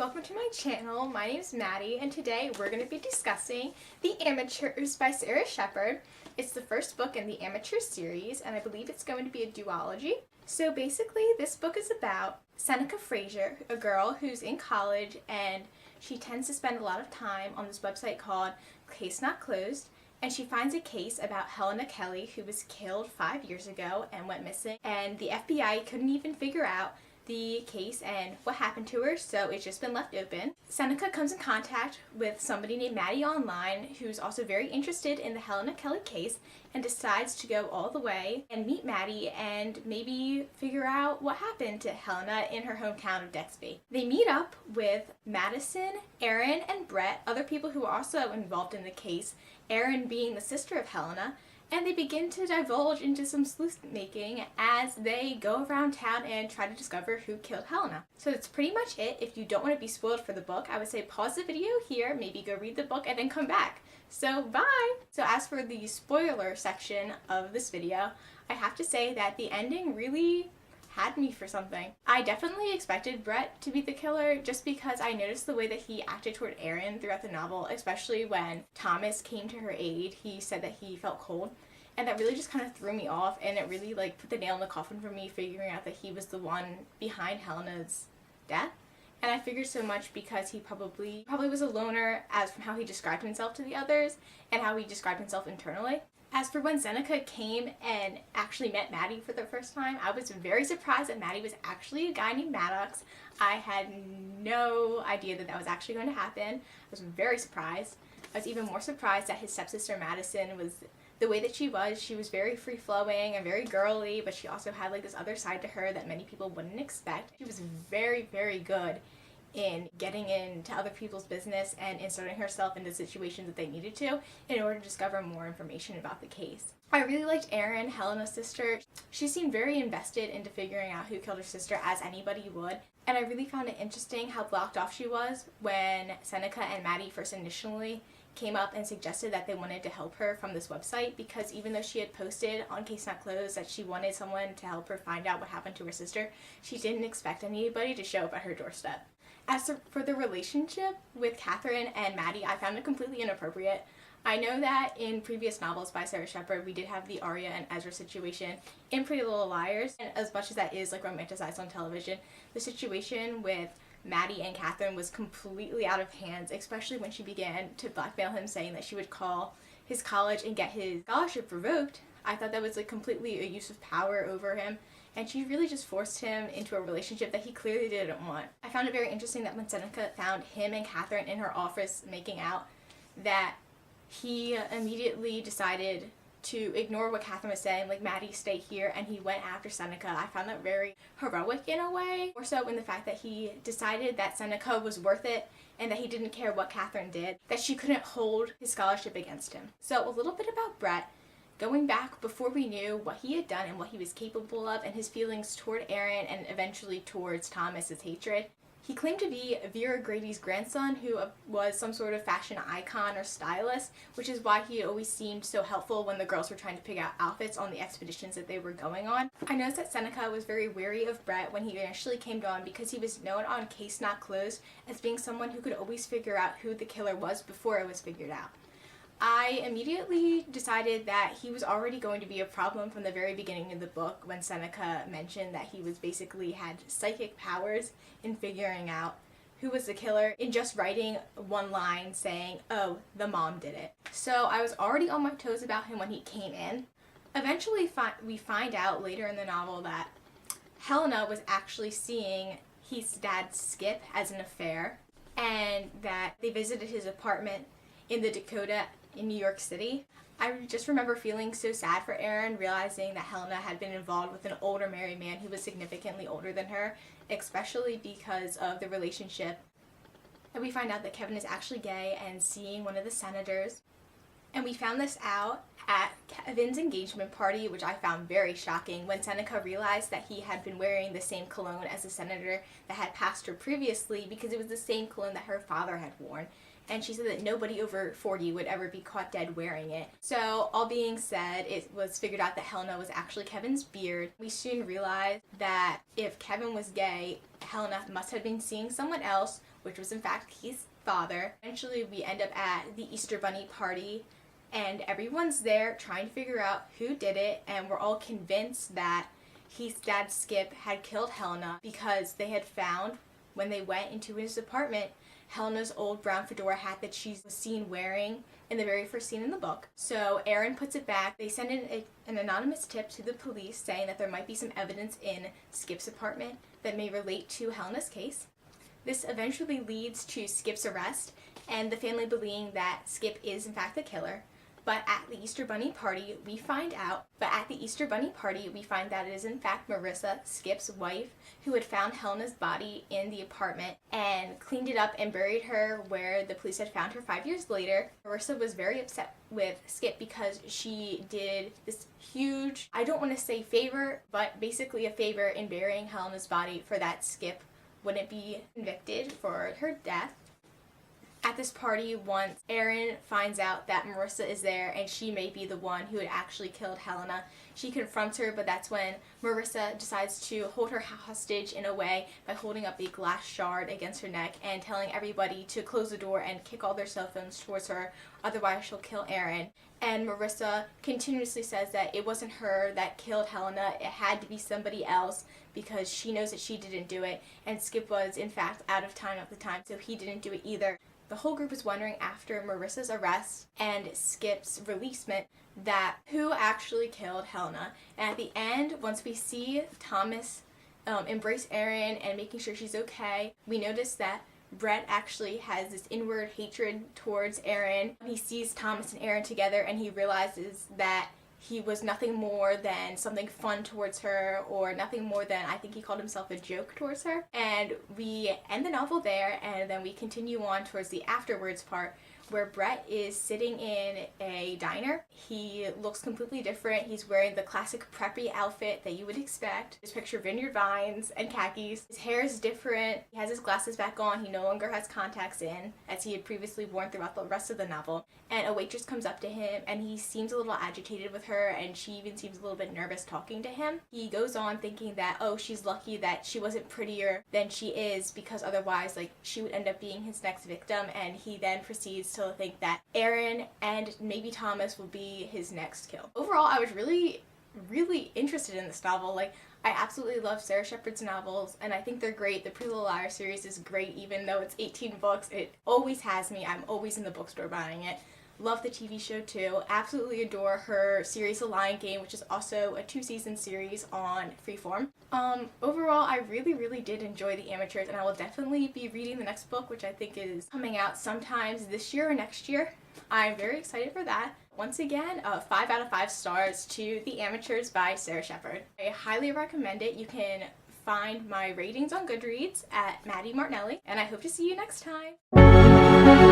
welcome to my channel. My name is Maddie and today we're going to be discussing The Amateurs by Sara Shepard. It's the first book in the Amateur series and I believe it's going to be a duology. So basically this book is about Seneca Fraser, a girl who's in college and she tends to spend a lot of time on this website called Case Not Closed, and she finds a case about Helena Kelly who was killed 5 years ago and went missing, and the FBI couldn't even figure out the case and what happened to her, so it's just been left open. Seneca comes in contact with somebody named Maddie online who's also very interested in the Helena Kelly case and decides to go all the way and meet Maddie and maybe figure out what happened to Helena in her hometown of Dexby. They meet up with Madison, Aaron, and Brett, other people who are also involved in the case, Aaron being the sister of Helena, and they begin to divulge into some sleuth making as they go around town and try to discover who killed Helena. So that's pretty much it. If you don't want to be spoiled for the book, I would say pause the video here, maybe go read the book, and then come back. So bye! So as for the spoiler section of this video, I have to say that the ending really had me for something. I definitely expected Brett to be the killer just because I noticed the way that he acted toward Aaron throughout the novel, especially when Thomas came to her aid. He said that he felt cold, and that really just kind of threw me off, and it really put the nail in the coffin for me, figuring out that he was the one behind Helena's death. And I figured so much because he probably was a loner, as from how he described himself to the others and how he described himself internally. As for when Seneca came and actually met Maddie for the first time, I was very surprised that Maddie was actually a guy named Maddox. I had no idea that that was actually going to happen. I was very surprised. I was even more surprised that his stepsister Madison was the way that she was. She was very free-flowing and very girly, but she also had this other side to her that many people wouldn't expect. She was very, very good in getting into other people's business and inserting herself into situations that they needed to in order to discover more information about the case. I really liked Erin, Helena's sister. She seemed very invested into figuring out who killed her sister, as anybody would, and I really found it interesting how blocked off she was when Seneca and Maddie first initially came up and suggested that they wanted to help her from this website, because even though she had posted on Case Not Closed that she wanted someone to help her find out what happened to her sister, she didn't expect anybody to show up at her doorstep. As for the relationship with Catherine and Maddie, I found it completely inappropriate. I know that in previous novels by Sara Shepard, we did have the Arya and Ezra situation in Pretty Little Liars, and as much as that is romanticized on television, the situation with Maddie and Catherine was completely out of hands, especially when she began to blackmail him, saying that she would call his college and get his scholarship revoked. I thought that was completely a use of power over him, and she really just forced him into a relationship that he clearly didn't want. I found it very interesting that when Seneca found him and Catherine in her office making out, that he immediately decided to ignore what Catherine was saying, Maddie, stay here, and he went after Seneca. I found that very heroic in a way, more so in the fact that he decided that Seneca was worth it and that he didn't care what Catherine did, that she couldn't hold his scholarship against him. So a little bit about Brett. Going back before we knew what he had done and what he was capable of and his feelings toward Aaron and eventually towards Thomas's hatred, he claimed to be Vera Grady's grandson, who was some sort of fashion icon or stylist, which is why he always seemed so helpful when the girls were trying to pick out outfits on the expeditions that they were going on. I noticed that Seneca was very wary of Brett when he initially came on, because he was known on Case Not Closed as being someone who could always figure out who the killer was before it was figured out. I immediately decided that he was already going to be a problem from the very beginning of the book, when Seneca mentioned that he was basically had psychic powers in figuring out who was the killer in just writing one line saying, "Oh, the mom did it." So I was already on my toes about him when he came in. Eventually we find out later in the novel that Helena was actually seeing his dad Skip as an affair, and that they visited his apartment in the Dakota in New York City. I just remember feeling so sad for Aaron, realizing that Helena had been involved with an older married man who was significantly older than her, especially because of the relationship. And we find out that Kevin is actually gay and seeing one of the senators. And we found this out at Kevin's engagement party, which I found very shocking, when Seneca realized that he had been wearing the same cologne as the senator that had passed her previously, because it was the same cologne that her father had worn. and she said that nobody over 40 would ever be caught dead wearing it. So all being said, it was figured out that Helena was actually Kevin's beard. We soon realized that if Kevin was gay, Helena must have been seeing someone else, which was in fact Keith's father. Eventually we end up at the Easter Bunny party, and everyone's there trying to figure out who did it, and we're all convinced that Keith's dad Skip had killed Helena because they had found, when they went into his apartment, Helena's old brown fedora hat that she was seen wearing in the very first scene in the book. So Aaron puts it back. They send in an anonymous tip to the police saying that there might be some evidence in Skip's apartment that may relate to Helena's case. This eventually leads to Skip's arrest and the family believing that Skip is in fact the killer. But at the Easter Bunny party, we find that it is in fact Marissa, Skip's wife, who had found Helena's body in the apartment and cleaned it up and buried her where the police had found her 5 years later. Marissa was very upset with Skip because she did this huge, I don't want to say favor, but basically a favor in burying Helena's body for that Skip wouldn't be convicted for her death. At this party, once Aaron finds out that Marissa is there and she may be the one who had actually killed Helena, she confronts her, but that's when Marissa decides to hold her hostage in a way by holding up a glass shard against her neck and telling everybody to close the door and kick all their cell phones towards her, otherwise she'll kill Aaron. And Marissa continuously says that it wasn't her that killed Helena, it had to be somebody else because she knows that she didn't do it, and Skip was in fact out of time at the time, so he didn't do it either. The whole group is wondering after Marissa's arrest and Skip's releasement that who actually killed Helena. And at the end, once we see Thomas embrace Aaron and making sure she's okay, we notice that Brett actually has this inward hatred towards Aaron. He sees Thomas and Aaron together and he realizes that he was nothing more than something fun towards her, or nothing more than, I think he called himself a joke towards her. And we end the novel there, and then we continue on towards the afterwards part, where Brett is sitting in a diner. He looks completely different. He's wearing the classic preppy outfit that you would expect. Just picture vineyard vines and khakis. His hair is different. He has his glasses back on. He no longer has contacts in, as he had previously worn throughout the rest of the novel. And a waitress comes up to him, and he seems a little agitated with her, and she even seems a little bit nervous talking to him. He goes on thinking that, oh, she's lucky that she wasn't prettier than she is, because otherwise, like, she would end up being his next victim, and he then proceeds to think that Aaron and maybe Thomas will be his next kill. Overall, I was really interested in this novel. Like, I absolutely love Sara Shepard's novels, and I think they're great. The Pretty Little Liars series is great, even though it's 18 books. It always has me. I'm always in the bookstore buying it. Love the TV show too. Absolutely adore her series The Lion Game, which is also a 2-season series on Freeform. Overall, I really did enjoy The Amateurs, and I will definitely be reading the next book, which I think is coming out sometimes this year or next year. I'm very excited for that. Once again, 5 out of 5 stars to The Amateurs by Sara Shepard. I highly recommend it. You can find my ratings on Goodreads at Maddie Martinelli, and I hope to see you next time.